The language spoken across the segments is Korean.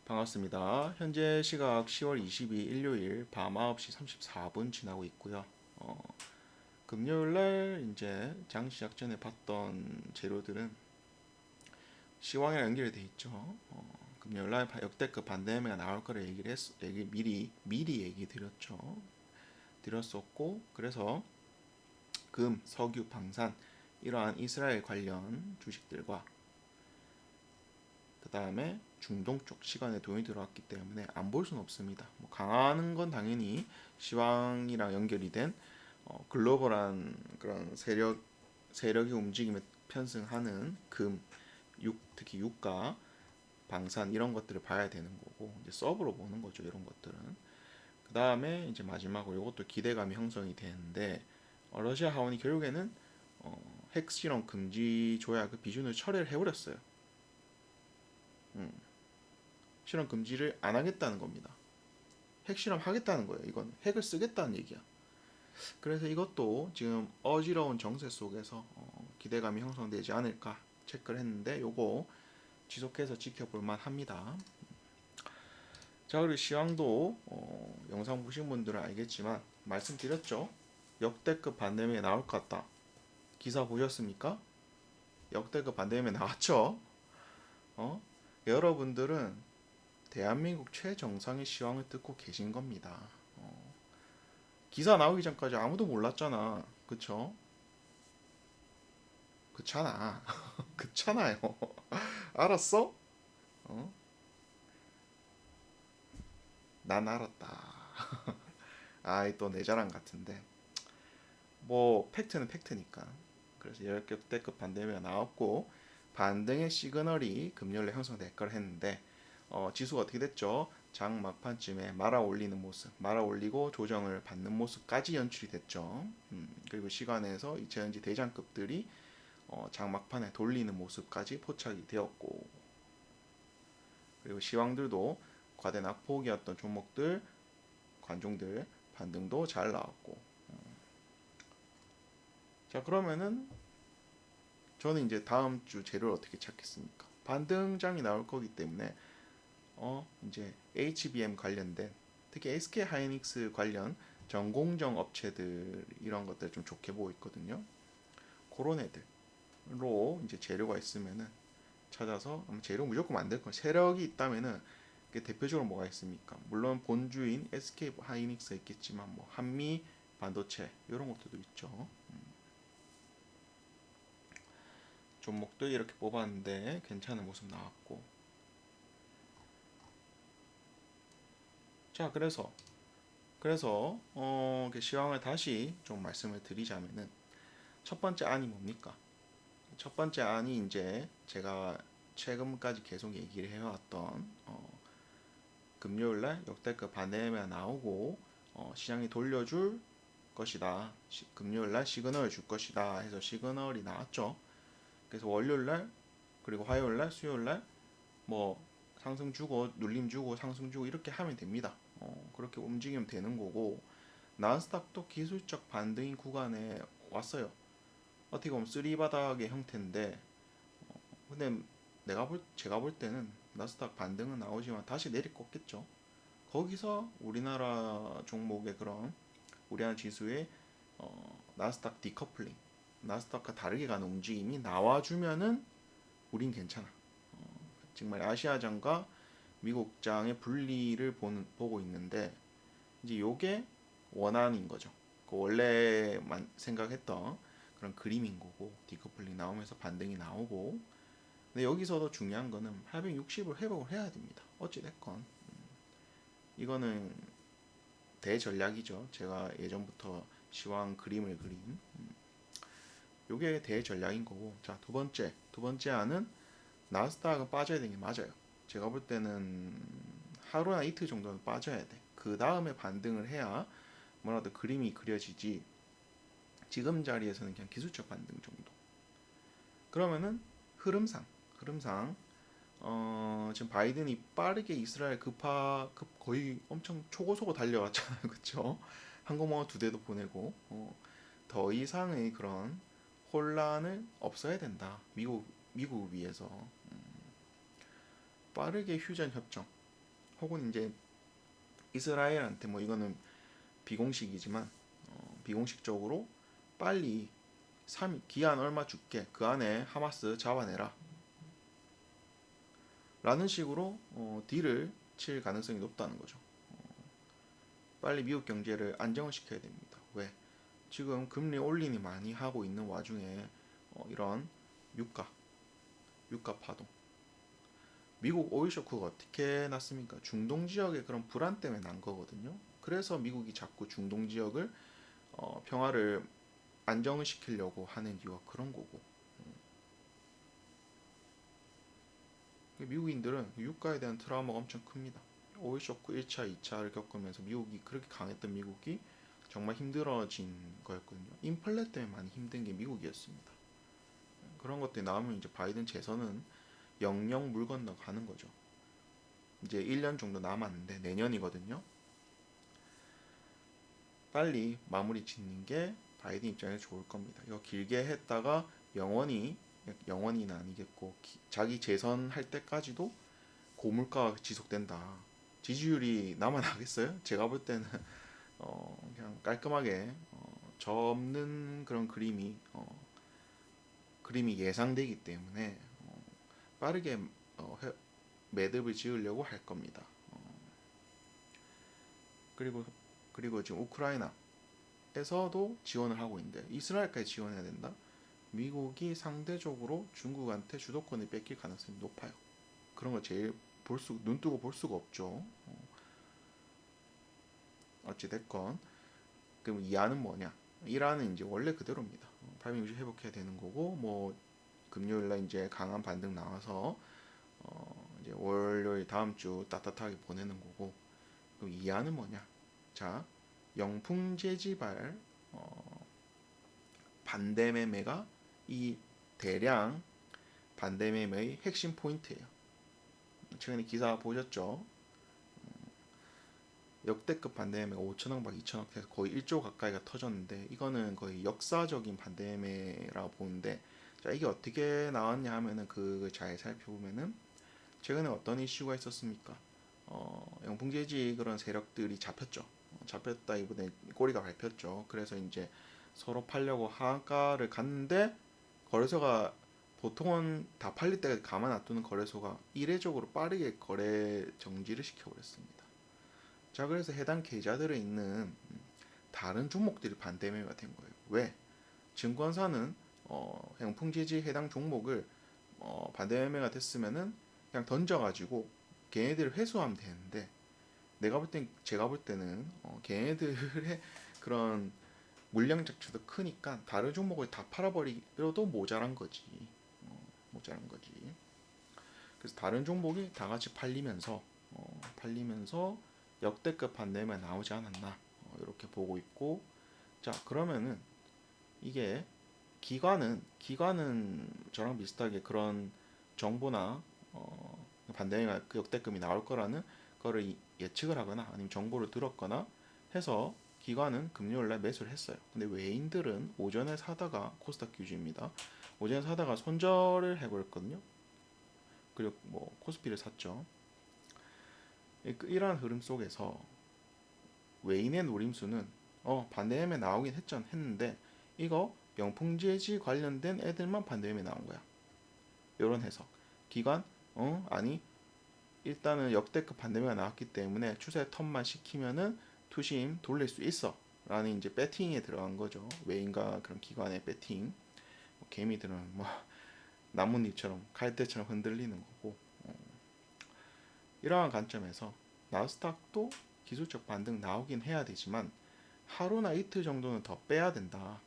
반갑습니다. 현재 시각 10월 22일 일요일 밤 9시 34분 지나고 있고요. 금요일 날 이제 장 시작 전에 봤던 재료들은 시황이랑 연결이 돼 있죠. 금요일 날 역대급 반대매가 나올 거를 미리 얘기 드렸었고, 그래서 금, 석유, 방산 이러한 이스라엘 관련 주식들과 그 다음에 중동 쪽 시간에 돈이 들어왔기 때문에 안 볼 수는 없습니다. 뭐 강하는 건 당연히 시황이랑 연결이 된 글로벌한 그런 세력이 움직임에 편승하는 금, 특히 유가, 방산 이런 것들을 봐야 되는 거고 이제 서브로 보는 거죠. 이런 것들은. 그 다음에 이제 마지막으로 이것도 기대감이 형성이 되는데 러시아 하원이 결국에는 핵실험 금지 조약의 비준을 철회를 해버렸어요. 실험 금지를 안 하겠다는 겁니다. 핵실험 하겠다는 거예요. 이건 핵을 쓰겠다는 얘기야. 그래서 이것도 지금 어지러운 정세 속에서 기대감이 형성되지 않을까 체크를 했는데 요거 지속해서 지켜볼 만합니다. 자, 그리고 시황도 영상 보신 분들은 알겠지만 말씀드렸죠. 역대급 반대매 나올 것 같다. 기사 보셨습니까? 역대급 반대매 나왔죠. 어? 여러분들은 대한민국 최정상의 시황을 듣고 계신 겁니다. 기사 나오기 전까지 아무도 몰랐잖아. 그쵸? 그렇잖아. 그렇잖아요. 알았어? 어? 난 알았다. 아이 또 내 자랑 같은데. 뭐 팩트는 팩트니까. 그래서 역대급 반대매가 나왔고 반등의 시그널이 금요일에 형성될 걸 했는데 지수가 어떻게 됐죠? 장 막판쯤에 말아 올리는 모습, 말아 올리고 조정을 받는 모습까지 연출이 됐죠. 그리고 시간에서 이차전지 대장급들이 장 막판에 돌리는 모습까지 포착이 되었고, 그리고 시황들도 과대 낙폭이었던 종목들, 관종들 반등도 잘 나왔고. 자, 그러면은 저는 이제 다음 주 재료를 어떻게 찾겠습니까? 반등장이 나올 거기 때문에 이제 HBM 관련된 특히 SK 하이닉스 관련 전공정 업체들 이런 것들 좀 좋게 보고 있거든요. 그런 애들로 이제 재료가 있으면은 찾아서 재료 무조건 만들 거. 세력이 있다면은 대표적으로 뭐가 있습니까? 물론 본주인 SK 하이닉스 있겠지만 뭐 한미 반도체 이런 것들도 있죠. 종목도 이렇게 뽑았는데 괜찮은 모습 나왔고. 자, 그래서 시황을 다시 좀 말씀을 드리자면은 첫 번째 안이 뭡니까? 첫 번째 안이 이제 제가 최근까지 계속 얘기를 해왔던 금요일날 역대급 반대매가 나오고 시장이 돌려줄 것이다. 금요일날 시그널을 줄 것이다 해서 시그널이 나왔죠. 그래서 월요일날 그리고 화요일날 수요일날 뭐 상승 주고 눌림 주고 상승 주고 이렇게 하면 됩니다. 그렇게 움직이면 되는 거고 나스닥도 기술적 반등인 구간에 왔어요. 어떻게 보면 쓰리 바닥의 형태인데 근데 제가 볼 때는 나스닥 반등은 나오지만 다시 내릴 거겠죠. 거기서 우리나라 종목의 그런 우리나라 지수의 나스닥 디커플링, 나스닥과 다르게 가는 움직임이 나와주면은 우린 괜찮아. 정말 아시아장과 미국장의 분리를 보고 있는데 이제 요게 원안인 거죠. 그 원래만 생각했던 그런 그림인 거고 디커플링 나오면서 반등이 나오고 근데 여기서도 중요한 거는 860을 회복을 해야 됩니다. 어찌 됐건 이거는 대전략이죠. 제가 예전부터 시황 그림을 그린 요게 대전략인 거고 자 두 번째 안은 나스닥은 빠져야 되는 게 맞아요. 제가 볼 때는 하루나 이틀 정도는 빠져야 돼. 그 다음에 반등을 해야 뭐라도 그림이 그려지지. 지금 자리에서는 그냥 기술적 반등 정도. 그러면은 흐름상 지금 바이든이 빠르게 이스라엘 거의 엄청 초고속으로 달려왔잖아요, 그렇죠? 항공모함 2대도 보내고 더 이상의 그런 혼란을 없어야 된다. 미국을 위해서 빠르게 휴전 협정. 혹은 이제 이스라엘한테 뭐 이거는 비공식이지만 비공식적으로 빨리 3일 기한 얼마 줄게 그 안에 하마스 잡아내라 라는 식으로 딜을 칠 가능성이 높다는 거죠. 빨리 미국 경제를 안정을 시켜야 됩니다. 왜? 지금 금리 올리니 많이 하고 있는 와중에 이런 유가, 유가 파동. 미국 오일 쇼크가 어떻게 났습니까? 중동 지역의 그런 불안 때문에 난 거거든요. 그래서 미국이 자꾸 중동 지역을 평화를 안정을 시키려고 하는 이유가 그런 거고. 미국인들은 유가에 대한 트라우마가 엄청 큽니다. 오일 쇼크 1차, 2차를 겪으면서 미국이 그렇게 강했던 미국이 정말 힘들어진 거였거든요. 인플레 때문에 많이 힘든 게 미국이었습니다. 그런 것들이 나오면 이제 바이든 재선은 영영 물 건너 가는 거죠. 이제 1년 정도 남았는데 내년이거든요. 빨리 마무리 짓는 게 바이든 입장에 좋을 겁니다. 이거 길게 했다가 영원히는 아니겠고 자기 재선할 때까지도 고물가가 지속된다. 지지율이 남아나겠어요? 제가 볼 때는 그냥 깔끔하게 접는 그런 그림이 예상되기 때문에 빠르게 매듭을 지으려고 할 겁니다. 그리고 지금 우크라이나에서도 지원을 하고 있는데 이스라엘까지 지원해야 된다. 미국이 상대적으로 중국한테 주도권을 뺏길 가능성이 높아요. 그런 거 제일 눈 뜨고 볼 수가 없죠. 어찌 됐건 그럼 이하는 뭐냐? 이하는 이제 원래 그대로입니다. 860 회복해야 되는 거고 뭐 금요일날 이제 강한 반등 나와서 이제 월요일 다음 주 따뜻하게 보내는 거고 그럼 이하는 뭐냐? 자, 영풍재지발 반대 매매가 이 대량 반대 매매의 핵심 포인트예요. 최근에 기사 보셨죠? 역대급 반대 매매가 5천억 막 2천억 해서 거의 1조 가까이가 터졌는데 이거는 거의 역사적인 반대 매매라고 보는데 자 이게 어떻게 나왔냐 하면은 그걸 잘 살펴보면은 최근에 어떤 이슈가 있었습니까? 영풍재지 그런 세력들이 잡혔죠. 잡혔다 이번에 꼬리가 밟혔죠. 그래서 이제 서로 팔려고 하한가를 갔는데 거래소가 보통은 다 팔릴 때까지 가만 놔두는 거래소가 이례적으로 빠르게 거래 정지를 시켜버렸습니다. 자 그래서 해당 계좌들에 있는 다른 종목들이 반대 매매가 된 거예요. 왜? 증권사는 영풍지지 해당 종목을 반대 매매가 됐으면은 그냥 던져가지고 걔네들을 회수하면 되는데 제가 볼 때는 걔네들의 그런 물량 자체도 크니까 다른 종목을 다 팔아버리려도 모자란 거지. 모자란 거지. 그래서 다른 종목이 다 같이 팔리면서 역대급 반대만 나오지 않았나 이렇게 보고 있고 자 그러면은 이게 기관은 저랑 비슷하게 그런 정보나 반대가 그 역대급이 나올 거라는 거를 예측을 하거나 아니면 정보를 들었거나 해서 기관은 금요일날 매수를 했어요. 근데 외인들은 오전에 사다가 코스닥 규주입니다. 오전에 사다가 손절을 해버렸거든요. 그리고 뭐 코스피를 샀죠. 이러한 흐름 속에서 외인의 노림수는 반대매매 나오긴 했는데 이거 영풍재지 관련된 애들만 반대매매 나온 거야. 요런 해석. 기관 아니 일단은 역대급 반대매가 나왔기 때문에 추세 턴만 시키면은 투심 돌릴 수 있어 라는 이제 배팅에 들어간 거죠. 외인과 그런 기관의 배팅. 개미들은 뭐 나뭇잎처럼 갈대처럼 흔들리는 거고 이러한 관점에서 나스닥도 기술적 반등 나오긴 해야 되지만 하루나 이틀 정도는 더 빼야 된다.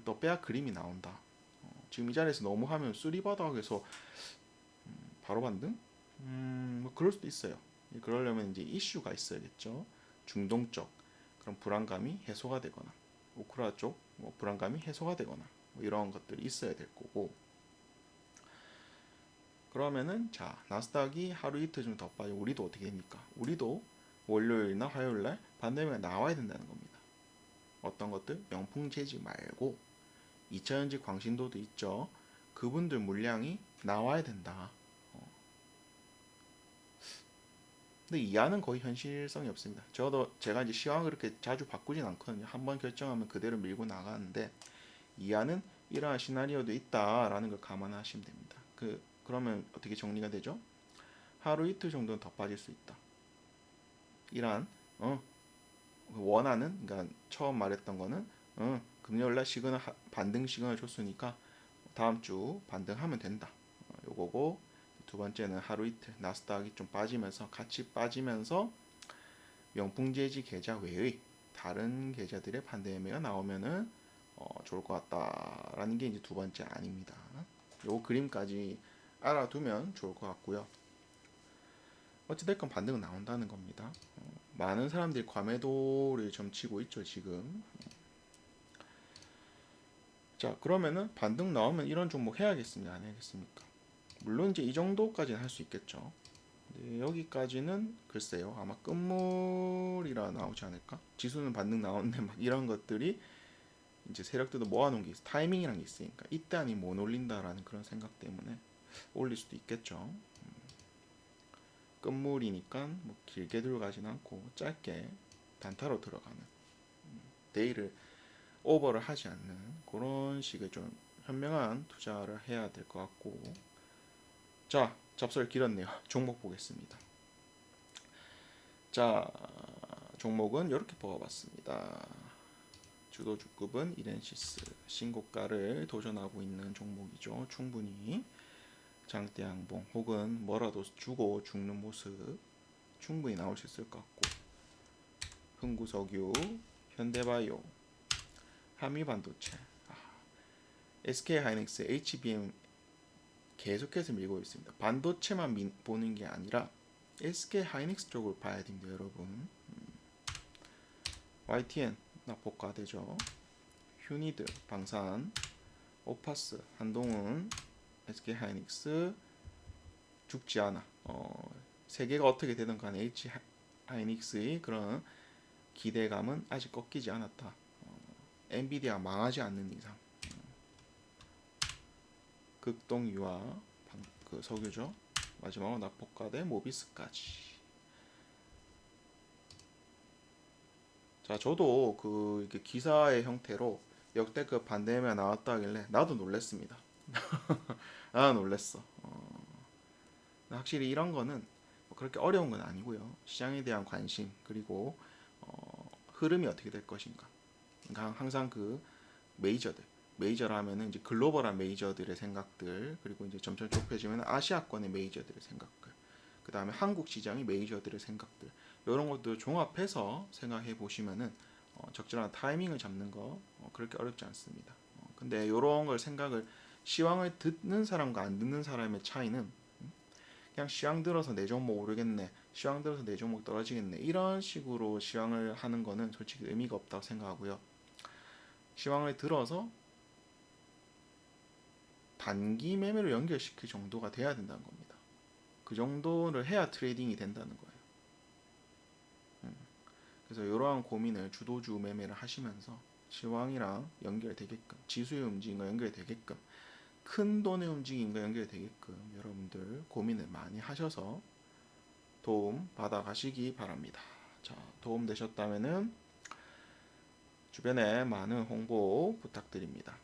또 빼야 그림이 나온다. 지금 이 자리에서 너무 하면 쓰리바닥에서 바로 반등? 뭐 그럴 수도 있어요. 그러려면 이제 이슈가 있어야겠죠. 중동 쪽 그런 불안감이 해소가 되거나 우크라 쪽뭐 불안감이 해소가 되거나 뭐 이런 것들이 있어야 될 거고 그러면은 자 나스닥이 하루 이틀 좀 더 빠지고 우리도 어떻게 됩니까? 우리도 월요일이나 화요일날 반대매가 나와야 된다는 겁니다. 어떤 것들? 영풍재지 말고 2차전지 광신도도 있죠. 그분들 물량이 나와야 된다. 근데 이하는 거의 현실성이 없습니다. 제가 이제 시황을 그렇게 자주 바꾸진 않거든요. 한번 결정하면 그대로 밀고 나가는데 이하는 이러한 시나리오도 있다라는 걸 감안하시면 됩니다. 그러면 어떻게 정리가 되죠? 하루 이틀 정도는 더 빠질 수 있다. 이러한 원하는, 그러니까 처음 말했던 거는 금요일날 시그널 반등 시그널 줬으니까 다음 주 반등하면 된다. 요거고, 두 번째는 하루 이틀 나스닥이 좀 빠지면서 같이 빠지면서 명풍재지 계좌 외의 다른 계좌들의 반대 매매가 나오면은 좋을 것 같다라는 게 이제 두 번째 아닙니다. 요 그림까지 알아두면 좋을 것 같고요. 어찌됐건 반등은 나온다는 겁니다. 많은 사람들이 과매도를 점치고 있죠 지금. 자, 그러면은 반등 나오면 이런 종목 해야겠습니까? 안 해야겠습니까? 물론 이제 이 정도까지는 할 수 있겠죠. 근데 여기까지는 글쎄요. 아마 끝물이라 나오지 않을까? 지수는 반등 나오는데 막 이런 것들이 이제 세력들도 모아놓은 게 타이밍이란 게 있으니까 이때 아니면 못 올린다라는 그런 생각 때문에 올릴 수도 있겠죠. 끝물이니까 뭐 길게 들어가진 않고 짧게 단타로 들어가는, 데이를 오버를 하지 않는 그런 식의 좀 현명한 투자를 해야 될 것 같고. 자, 잡설 길었네요. 종목 보겠습니다. 자, 종목은 이렇게 뽑아봤습니다. 주도주급은 이렌시스, 신고가를 도전하고 있는 종목이죠. 충분히 장대양봉 혹은 뭐라도 주고 죽는 모습 충분히 나올 수 있을 것 같고, 흥구석유, 현대바이오, 한미반도체, SK하이닉스, HBM 계속해서 밀고 있습니다. 반도체만 보는 게 아니라 SK하이닉스 쪽을 봐야 됩니다, 여러분. YTN 낙폭과대죠. 휴니드, 방산, 오파스, 한동훈, SK하이닉스 죽지 않아. 세계가 어떻게 되든 간에 H하이닉스의 그런 기대감은 아직 꺾이지 않았다. 엔비디아 망하지 않는 이상. 극동유화, 그 석유죠. 마지막으로 낙폭과대 모비스까지. 자, 저도 그 이렇게 기사의 형태로 역대급 반대매가 나왔다 하길래 나도 놀랬습니다. 아, 놀랬어. 확실히 이런 거는 뭐 그렇게 어려운 건 아니고요. 시장에 대한 관심, 그리고 흐름이 어떻게 될 것인가. 그러니까 항상 그 메이저라면은 이제 글로벌한 메이저들의 생각들, 그리고 이제 점점 좁혀지면 아시아권의 메이저들의 생각들, 그 다음에 한국 시장의 메이저들의 생각들, 이런 것들 종합해서 생각해 보시면은 적절한 타이밍을 잡는 거 그렇게 어렵지 않습니다. 근데 이런 걸 생각을, 시황을 듣는 사람과 안 듣는 사람의 차이는 그냥 시황 들어서 내 종목 오르겠네, 시황 들어서 내 종목 떨어지겠네, 이런 식으로 시황을 하는 거는 솔직히 의미가 없다고 생각하고요. 시황을 들어서 단기 매매로 연결시킬 정도가 돼야 된다는 겁니다. 그 정도를 해야 트레이딩이 된다는 거예요. 그래서 이러한 고민을 주도주 매매를 하시면서 시황이랑 연결되게끔, 지수의 움직임과 연결되게끔, 큰 돈의 움직임과 연결되게끔 여러분들 고민을 많이 하셔서 도움 받아 가시기 바랍니다. 자, 도움 되셨다면은 주변에 많은 홍보 부탁드립니다.